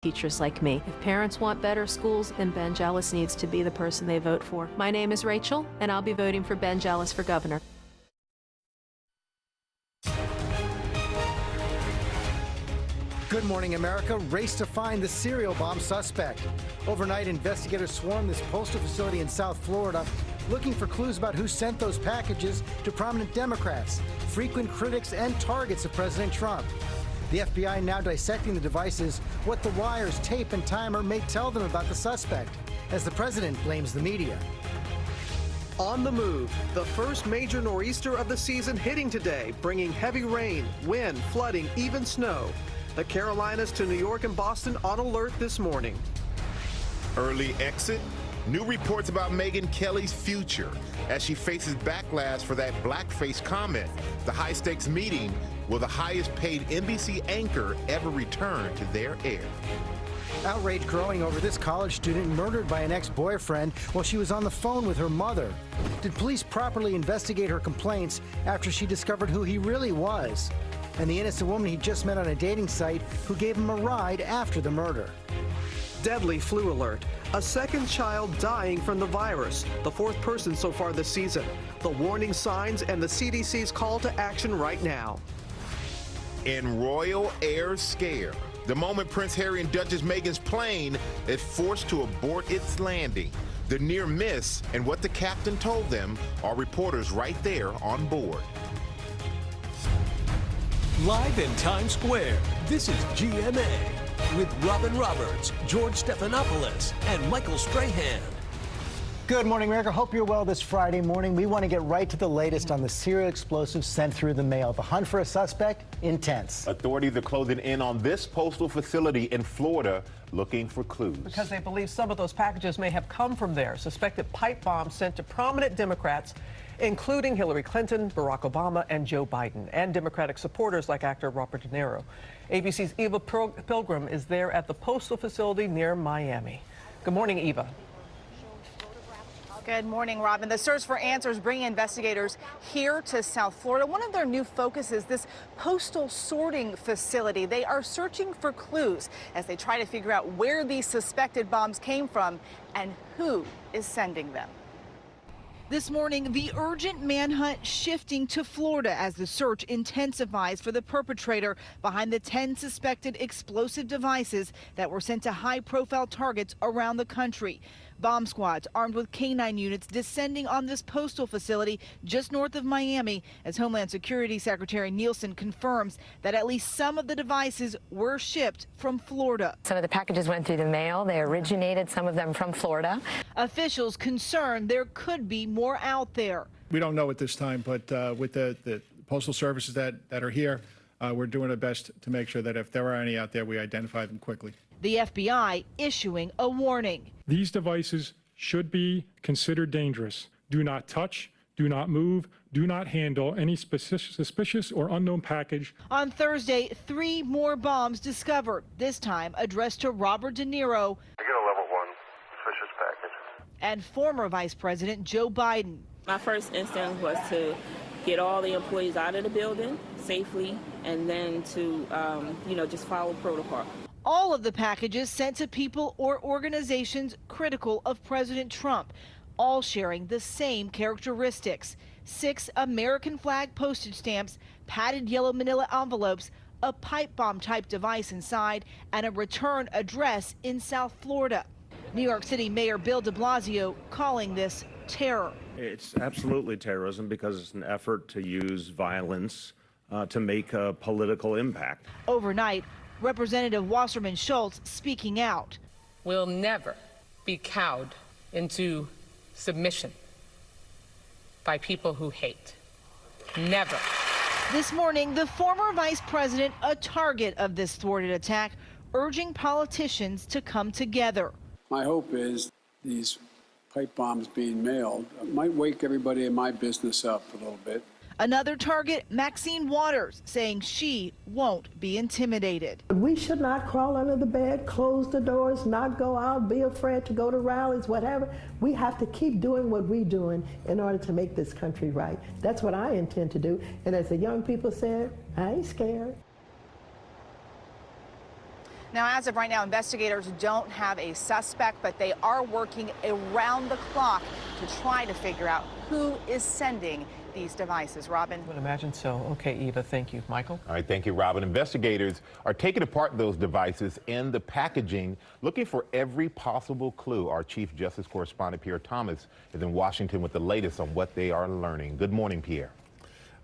teachers like me. If parents want better schools, then Ben Jealous needs to be the person they vote for. My name is Rachel, and I'll be voting for Ben Jealous for governor. Good morning, America. Race to find the serial bomb suspect. Overnight, investigators swarmed this postal facility in South Florida looking for clues about who sent those packages to prominent Democrats, frequent critics and targets of President Trump. The FBI now dissecting the devices, what the wires, tape, and timer may tell them about the suspect, as the president blames the media. On the move, the first major nor'easter of the season hitting today, bringing heavy rain, wind, flooding, even snow. The Carolinas to New York and Boston on alert this morning. Early exit. New reports about Megyn Kelly's future as she faces backlash for that blackface comment. The high-stakes meeting. Will the highest-paid NBC anchor ever return to their air? Outrage growing over this college student murdered by an ex-boyfriend while she was on the phone with her mother. Did police properly investigate her complaints after she discovered who he really was? And the innocent woman he just met on a dating site who gave him a ride after the murder. Deadly flu alert. A second child dying from the virus, the fourth person so far this season. The warning signs and the CDC's call to action right now. In royal air scare, the moment Prince Harry and Duchess Meghan's plane is forced to abort its landing. The near miss and what the captain told them are reporters right there on board. Live in Times Square, this is GMA with Robin Roberts, George Stephanopoulos, and Michael Strahan. Good morning, America. Hope you're well this Friday morning. We want to get right to the latest on the serial explosives sent through the mail. The hunt for a suspect, intense. Authorities are closing in on this postal facility in Florida looking for clues. Because they believe some of those packages may have come from there. Suspected pipe bombs sent to prominent Democrats, including Hillary Clinton, Barack Obama, and Joe Biden, and Democratic supporters like actor Robert De Niro. ABC's Eva Pilgrim is there at the postal facility near Miami. Good morning, Eva. Good morning, Robin. The search for answers bringing investigators here to South Florida. One of their new focuses, this postal sorting facility. They are searching for clues as they try to figure out where these suspected bombs came from and who is sending them. This morning, the urgent manhunt shifting to Florida as the search intensifies for the perpetrator behind the 10 suspected explosive devices that were sent to high-profile targets around the country. Bomb squads armed with K-9 units descending on this postal facility just north of Miami as Homeland Security Secretary Nielsen confirms that at least some of the devices were shipped from Florida. Some of the packages went through the mail. They originated, some of them, from Florida. Officials concerned there could be more out there. We don't know at this time, but with the postal services that are here, we're doing our best to make sure that if there are any out there, we identify them quickly. The FBI issuing a warning. These devices should be considered dangerous. Do not touch, do not move, do not handle any suspicious or unknown package. On Thursday, 3 more bombs discovered, this time addressed to Robert De Niro. I get a level 1 suspicious package. And former Vice President Joe Biden. My first instinct was to get all the employees out of the building safely and then to, just follow protocol. All of the packages sent to people or organizations critical of President Trump, all sharing the same characteristics. 6 American flag postage stamps, padded yellow manila envelopes, a pipe bomb type device inside, and a return address in South Florida. New York City Mayor Bill de Blasio calling this terror. It's absolutely terrorism because it's an effort to use violence to make a political impact. Overnight, Representative Wasserman Schultz speaking out. We'll never be cowed into submission by people who hate. Never. This morning, the former vice president, a target of this thwarted attack, urging politicians to come together. My hope is these pipe bombs being mailed might wake everybody in my business up a little bit. Another target, Maxine Waters, saying she won't be intimidated. We should not crawl under the bed, close the doors, not go out, be afraid to go to rallies, whatever. We have to keep doing what we're doing in order to make this country right. That's what I intend to do. And as the young people said, I ain't scared. Now, as of right now, investigators don't have a suspect, but they are working around the clock to try to figure out who is sending these devices. Robin? I would imagine so. Okay, Eva, thank you. Michael? All right, thank you, Robin. Investigators are taking apart those devices and the packaging, looking for every possible clue. Our Chief Justice Correspondent, Pierre Thomas, is in Washington with the latest on what they are learning. Good morning, Pierre.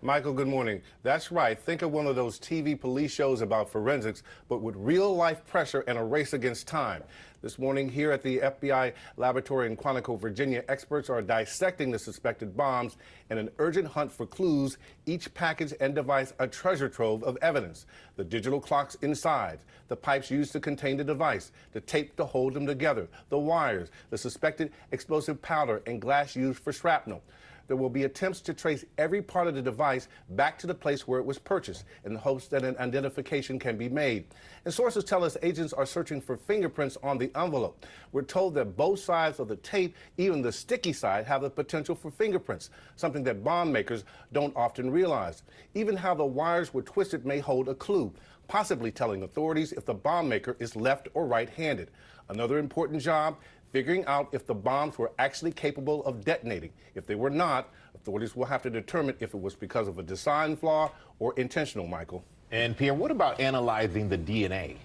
Michael, good morning. That's right. Think of one of those TV police shows about forensics, but with real-life pressure and a race against time. This morning here at the FBI laboratory in Quantico, Virginia, experts are dissecting the suspected bombs in an urgent hunt for clues, each package and device a treasure trove of evidence. The digital clocks inside, the pipes used to contain the device, the tape to hold them together, the wires, the suspected explosive powder and glass used for shrapnel. There will be attempts to trace every part of the device back to the place where it was purchased in the hopes that an identification can be made. And sources tell us agents are searching for fingerprints on the envelope. We're told that both sides of the tape, even the sticky side, have the potential for fingerprints, something that bond makers don't often realize. Even how the wires were twisted may hold a clue, possibly telling authorities if the bomb maker is left or right-handed. Another important job, figuring out if the bombs were actually capable of detonating. If they were not, authorities will have to determine if it was because of a design flaw or intentional, Michael. And Pierre, what about analyzing the DNA?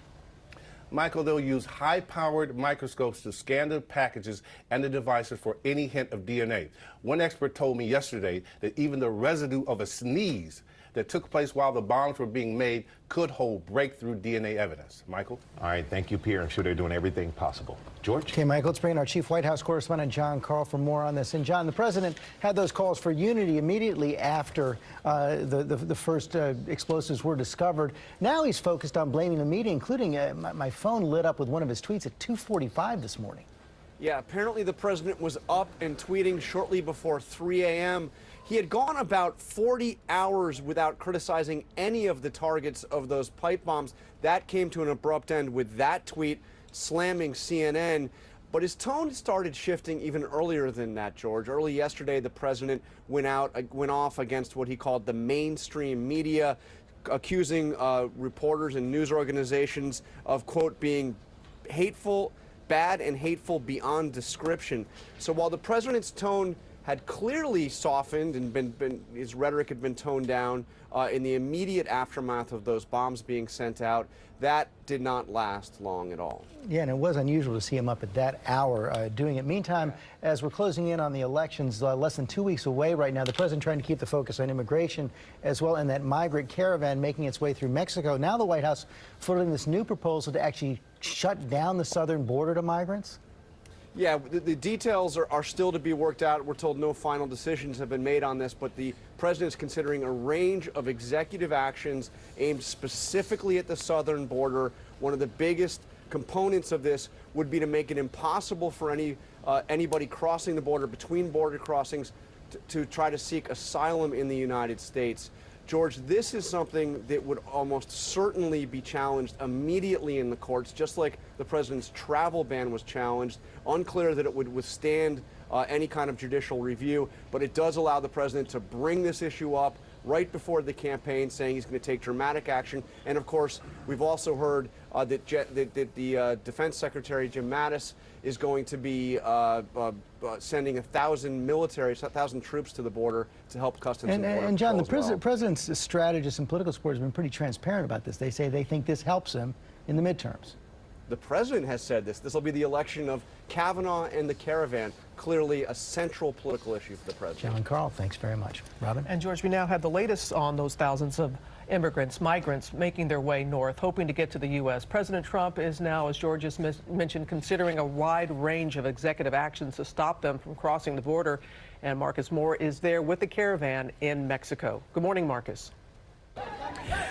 Michael, they'll use high-powered microscopes to scan the packages and the devices for any hint of DNA. One expert told me yesterday that even the residue of a sneeze that took place while the bombs were being made could hold breakthrough DNA evidence. Michael? All right, thank you, Pierre. I'm sure they're doing everything possible. George? Okay, Michael, let's bring in our Chief White House correspondent, John Carl, for more on this. And, John, the president had those calls for unity immediately after the first explosives were discovered. Now he's focused on blaming the media, including my phone lit up with one of his tweets at 2:45 this morning. Yeah, apparently the president was up and tweeting shortly before 3 a.m. He had gone about 40 hours without criticizing any of the targets of those pipe bombs. That came to an abrupt end with that tweet slamming CNN. But his tone started shifting even earlier than that, George. Early yesterday, the president went off against what he called the mainstream media, accusing reporters and news organizations of, quote, being hateful, bad and hateful beyond description. So while the president's tone had clearly softened and his rhetoric had been toned down in the immediate aftermath of those bombs being sent out, that did not last long at all. Yeah, and it was unusual to see him up at that hour doing it. Meantime, as we're closing in on the elections, less than 2 weeks away right now, the president trying to keep the focus on immigration as well, and that migrant caravan making its way through Mexico. Now the White House floating this new proposal to actually shut down the southern border to migrants? Yeah, the details are still to be worked out. We're told no final decisions have been made on this, but the president is considering a range of executive actions aimed specifically at the southern border. One of the biggest components of this would be to make it impossible for anybody crossing the border, between border crossings, to try to seek asylum in the United States. George, this is something that would almost certainly be challenged immediately in the courts, just like the president's travel ban was challenged. Unclear that it would withstand any kind of judicial review, but it does allow the president to bring this issue up right before the campaign, saying he's going to take dramatic action. And of course, we've also heard that the Defense Secretary Jim Mattis is going to be sending 1,000 troops to the border to help Customs and Border And John, the Patrol as well. president's strategists and political supporters have been pretty transparent about this. They say they think this helps him in the midterms. The president has said this. This will be the election of Kavanaugh and the caravan. Clearly a central political issue for the president. John Carl, thanks very much. Robin? And George, we now have the latest on those thousands of migrants making their way north, hoping to get to the U.S. President Trump is now, as George just mentioned, considering a wide range of executive actions to stop them from crossing the border. And Marcus Moore is there with the caravan in Mexico. Good morning, Marcus.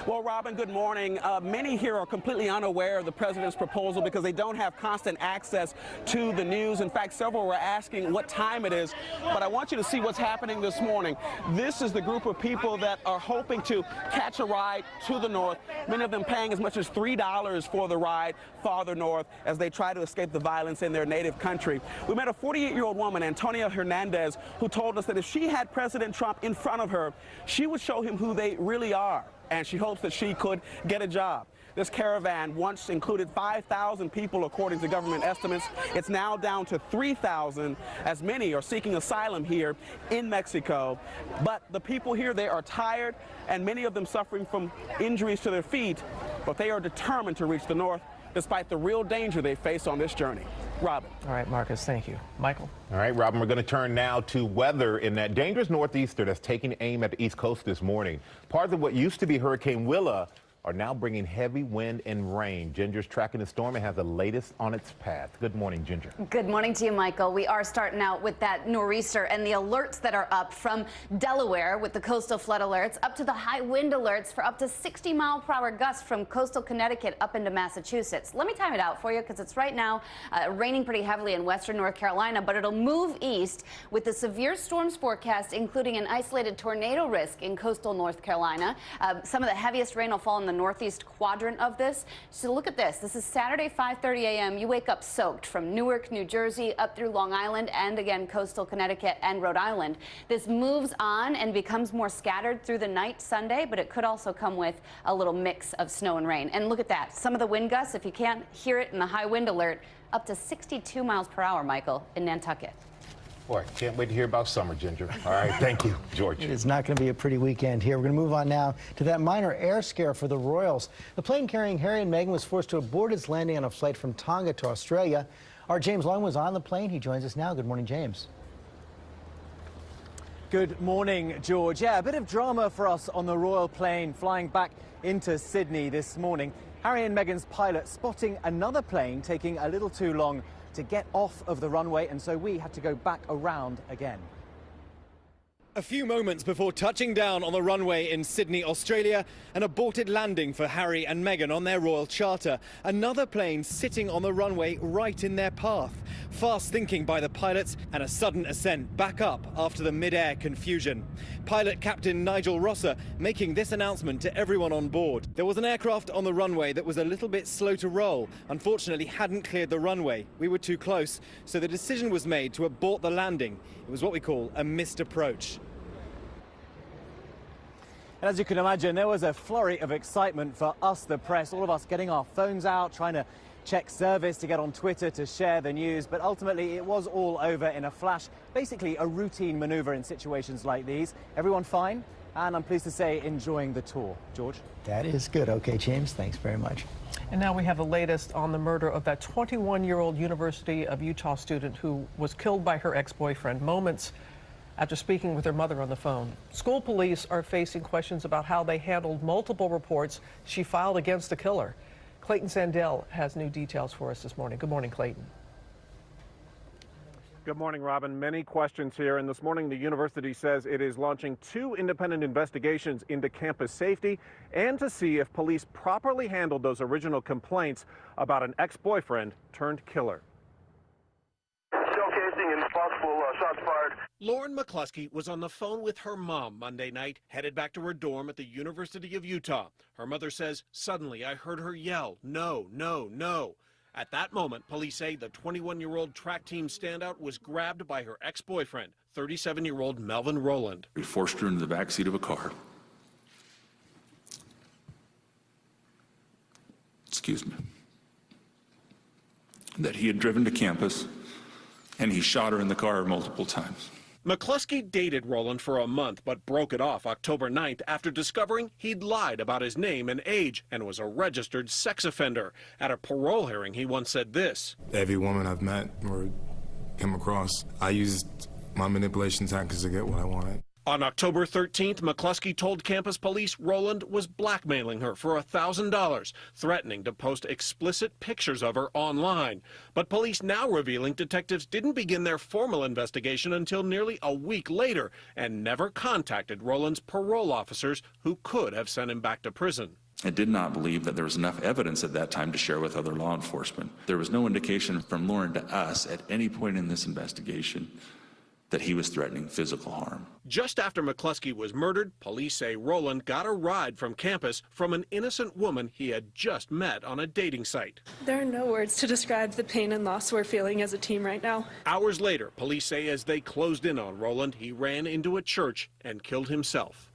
Well, Robin, good morning. Many here are completely unaware of the president's proposal because they don't have constant access to the news. In fact, several were asking what time it is. But I want you to see what's happening this morning. This is the group of people that are hoping to catch a ride to the north, many of them paying as much as $3 for the ride farther north as they try to escape the violence in their native country. We met a 48-year-old woman, Antonia Hernandez, who told us that if she had President Trump in front of her, she would show him who they really are. And she hopes that she could get a job. This caravan once included 5,000 people, according to government estimates. It's now down to 3,000, as many are seeking asylum here in Mexico. But the people here, they are tired, and many of them suffering from injuries to their feet, but they are determined to reach the north despite the real danger they face on this journey. Robin. All right, Marcus, thank you. Michael. All right, Robin, we're going to turn now to weather in that dangerous northeaster that's taking aim at the East Coast this morning. Parts of what used to be Hurricane Willa are now bringing heavy wind and rain. Ginger's tracking the storm and has the latest on its path. Good morning, Ginger. Good morning to you, Michael. We are starting out with that nor'easter and the alerts that are up from Delaware with the coastal flood alerts up to the high wind alerts for up to 60-mile-per-hour gusts from coastal Connecticut up into Massachusetts. Let me time it out for you because it's right now raining pretty heavily in western North Carolina, but it'll move east with the severe storms forecast, including an isolated tornado risk in coastal North Carolina. Some of the heaviest rain will fall in the northeast quadrant of this. So look at this. This is Saturday, 5:30 a.m. You wake up soaked from Newark, New Jersey, up through Long Island, and again, coastal Connecticut and Rhode Island. This moves on and becomes more scattered through the night Sunday, but it could also come with a little mix of snow and rain. And look at that. Some of the wind gusts, if you can't hear it in the high wind alert, up to 62 miles per hour, Michael, in Nantucket. Boy, can't wait to hear about summer, Ginger. All right, thank you, George. It is not going to be a pretty weekend here. We're going to move on now to that minor air scare for the Royals. The plane carrying Harry and Meghan was forced to abort its landing on a flight from Tonga to Australia. Our James Long was on the plane. He joins us now. Good morning, James. Good morning, George. Yeah, a bit of drama for us on the Royal plane flying back into Sydney this morning. Harry and Meghan's pilot spotting another plane taking a little too long to get off of the runway, and so we had to go back around again. A few moments before touching down on the runway in Sydney, Australia, an aborted landing for Harry and Meghan on their royal charter. Another plane sitting on the runway right in their path. Fast thinking by the pilots and a sudden ascent back up after the mid-air confusion. Pilot Captain Nigel Rosser making this announcement to everyone on board. There was an aircraft on the runway that was a little bit slow to roll. Unfortunately, hadn't cleared the runway. We were too close, so the decision was made to abort the landing. It was what we call a missed approach. And as you can imagine, there was a flurry of excitement for us, the press, all of us getting our phones out, trying to check service, to get on Twitter, to share the news. But ultimately, it was all over in a flash. Basically, a routine maneuver in situations like these. Everyone fine? And I'm pleased to say, enjoying the tour. George? That is good. Okay, James, thanks very much. And now we have the latest on the murder of that 21-year-old University of Utah student who was killed by her ex-boyfriend moments after speaking with her mother on the phone. School police are facing questions about how they handled multiple reports she filed against the killer. Clayton Sandell has new details for us this morning. Good morning, Clayton. Good morning, Robin. Many questions here, and this morning the university says it is launching 2 independent investigations into campus safety and to see if police properly handled those original complaints about an ex-boyfriend turned killer. Showcasing and possible shots fired. Lauren McCluskey was on the phone with her mom Monday night, headed back to her dorm at the University of Utah. Her mother says, "Suddenly I heard her yell, 'No, no, no.' At that moment, police say the 21-year-old track team standout was grabbed by her ex-boyfriend, 37-year-old Melvin Rowland. He forced her into the backseat of a car. Excuse me. That he had driven to campus, and he shot her in the car multiple times. McCluskey dated Rowland for a month, but broke it off October 9th after discovering he'd lied about his name and age and was a registered sex offender. At a parole hearing, he once said this. Every woman I've met or come across, I used my manipulation tactics to get what I wanted. On October 13th, McCluskey told campus police Rowland was blackmailing her for $1,000, threatening to post explicit pictures of her online. But police now revealing detectives didn't begin their formal investigation until nearly a week later and never contacted Rowland's parole officers who could have sent him back to prison. I did not believe that there was enough evidence at that time to share with other law enforcement. There was no indication from Lauren to us at any point in this investigation that he was threatening physical harm. Just after McCluskey was murdered, police say Rowland got a ride from campus from an innocent woman he had just met on a dating site. There are no words to describe the pain and loss we're feeling as a team right now. Hours later, police say as they closed in on Rowland, he ran into a church and killed himself.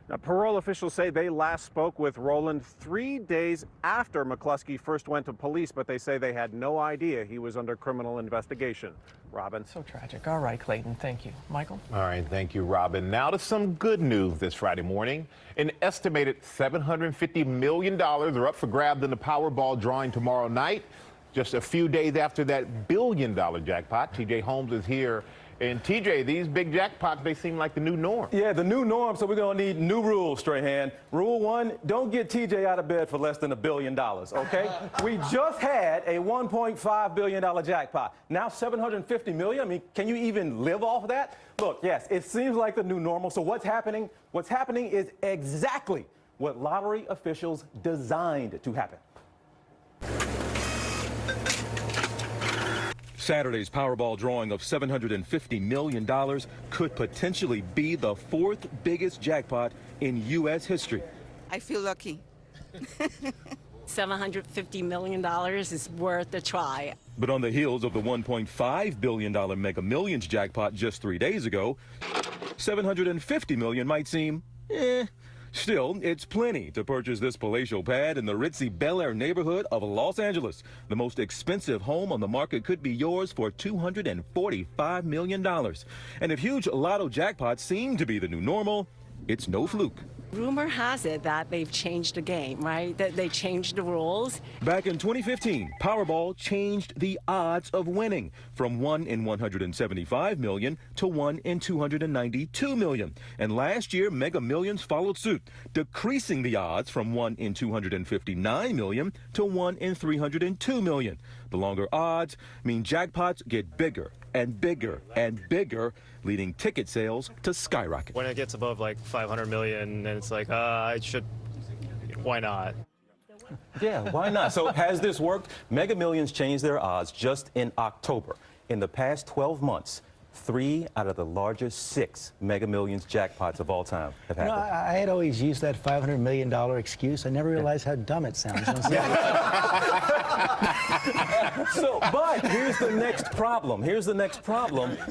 Now, parole officials say they last spoke with Rowland 3 days after McCluskey first went to police, but they say they had no idea he was under criminal investigation. Robin. So tragic. All right, Clayton, thank you. Michael? All right, thank you, Robin. Now to some good news this Friday morning. An estimated $750 million are up for grabs in the Powerball drawing tomorrow night. Just a few days after that billion-dollar jackpot, TJ Holmes is here. And TJ, these big jackpots, they seem like the new norm. Yeah, the new norm, so we're going to need new rules, Strahan. Rule 1, don't get TJ out of bed for less than $1 billion, okay? We just had a $1.5 billion jackpot. Now $750 million, I mean, can you even live off of that? Look, yes, it seems like the new normal, so what's happening? What's happening is exactly what lottery officials designed to happen. Saturday's Powerball drawing of $750 million could potentially be the 4th biggest jackpot in U.S. history. I feel lucky. $750 million is worth a try. But on the heels of the $1.5 billion Mega Millions jackpot just 3 days ago, $750 million might seem, Still, it's plenty to purchase this palatial pad in the ritzy Bel Air neighborhood of Los Angeles. The most expensive home on the market could be yours for $245 million. And if huge lotto jackpots seem to be the new normal, it's no fluke. Rumor has it that they've changed the game, right? That they changed the rules. Back in 2015, Powerball changed the odds of winning from 1 in 175 million to 1 in 292 million. And last year, Mega Millions followed suit, decreasing the odds from 1 in 259 million to 1 in 302 million. The longer odds mean jackpots get bigger and bigger and bigger, leading ticket sales to skyrocket. When it gets above like 500 million, and it's like, why not? Yeah, why not? So has this worked? Mega Millions changed their odds just in October. In the past 12 months, 3 out of the largest 6 Mega Millions jackpots of all time have happened. I had always used that $500 million excuse. I never realized how dumb it sounds. But here's the next problem.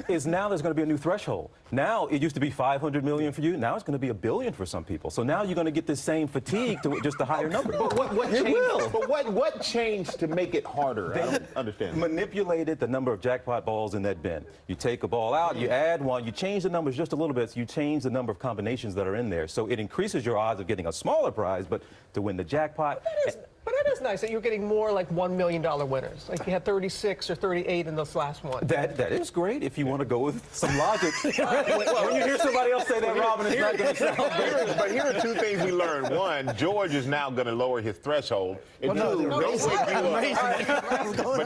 Is now there's going to be a new threshold. Now it used to be 500 million for you. Now it's going to be $1 billion for some people. So now you're going to get the same fatigue to just a higher number. But what changed? But what changed to make it harder? I don't understand. Manipulated the number of jackpot balls in that bin. You take a ball out, you add one, you change the numbers just a little bit. So you change the number of combinations that are in there. So it increases your odds of getting a smaller prize, but to win the jackpot. But that is nice that you're getting more like $1 million winners. Like you had 36 or 38 in this last one. That is great if you want to go with some logic. When you hear somebody else say that, Robin, it's not going to sound good. But here are 2 things we learned. 1, George is now going to lower his threshold. And 2,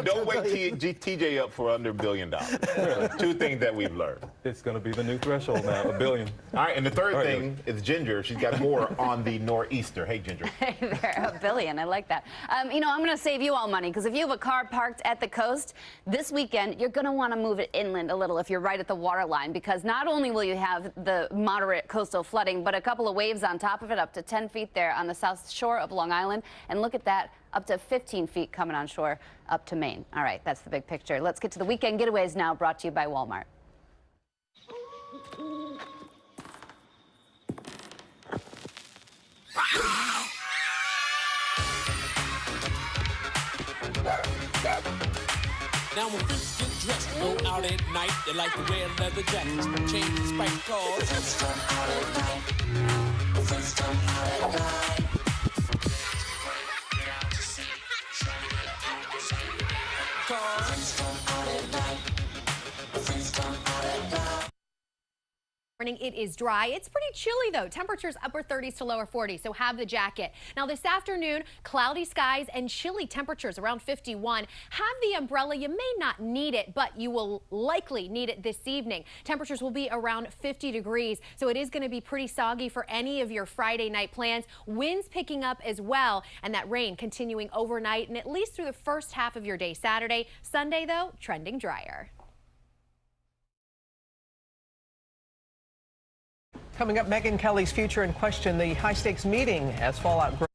don't wake TJ up for under $1 billion. 2 things that we've learned. It's going to be the new threshold now, $1 billion. All right, and the third thing is Ginger. She's got more on the nor'easter. Hey, Ginger. Hey there, $1 billion. I like that. You know, I'm going to save you all money because if you have a car parked at the coast this weekend, you're going to want to move it inland a little if you're right at the water line, because not only will you have the moderate coastal flooding, but a couple of waves on top of it, up to 10 feet there on the south shore of Long Island. And look at that, up to 15 feet coming on shore up to Maine. All right, that's the big picture. Let's get to the weekend getaways now, brought to you by Walmart. Now when freaks get dressed to go out at night, they like to wear leather jackets, chains, and spiked cars. Freaks come out at night. Freaks come out at night. Freaks come out at night. Freaks come out at night. It is dry. It's pretty chilly though. Temperatures upper 30s to lower 40s, so have the jacket. Now this afternoon, cloudy skies and chilly temperatures around 51. Have the umbrella. You may not need it, but you will likely need it this evening. Temperatures will be around 50 degrees, so it is going to be pretty soggy for any of your Friday night plans. Winds picking up as well, and that rain continuing overnight and at least through the first half of your day Saturday. Sunday though, trending drier. Coming up, Megyn Kelly's future in question. The high-stakes meeting as fallout grows.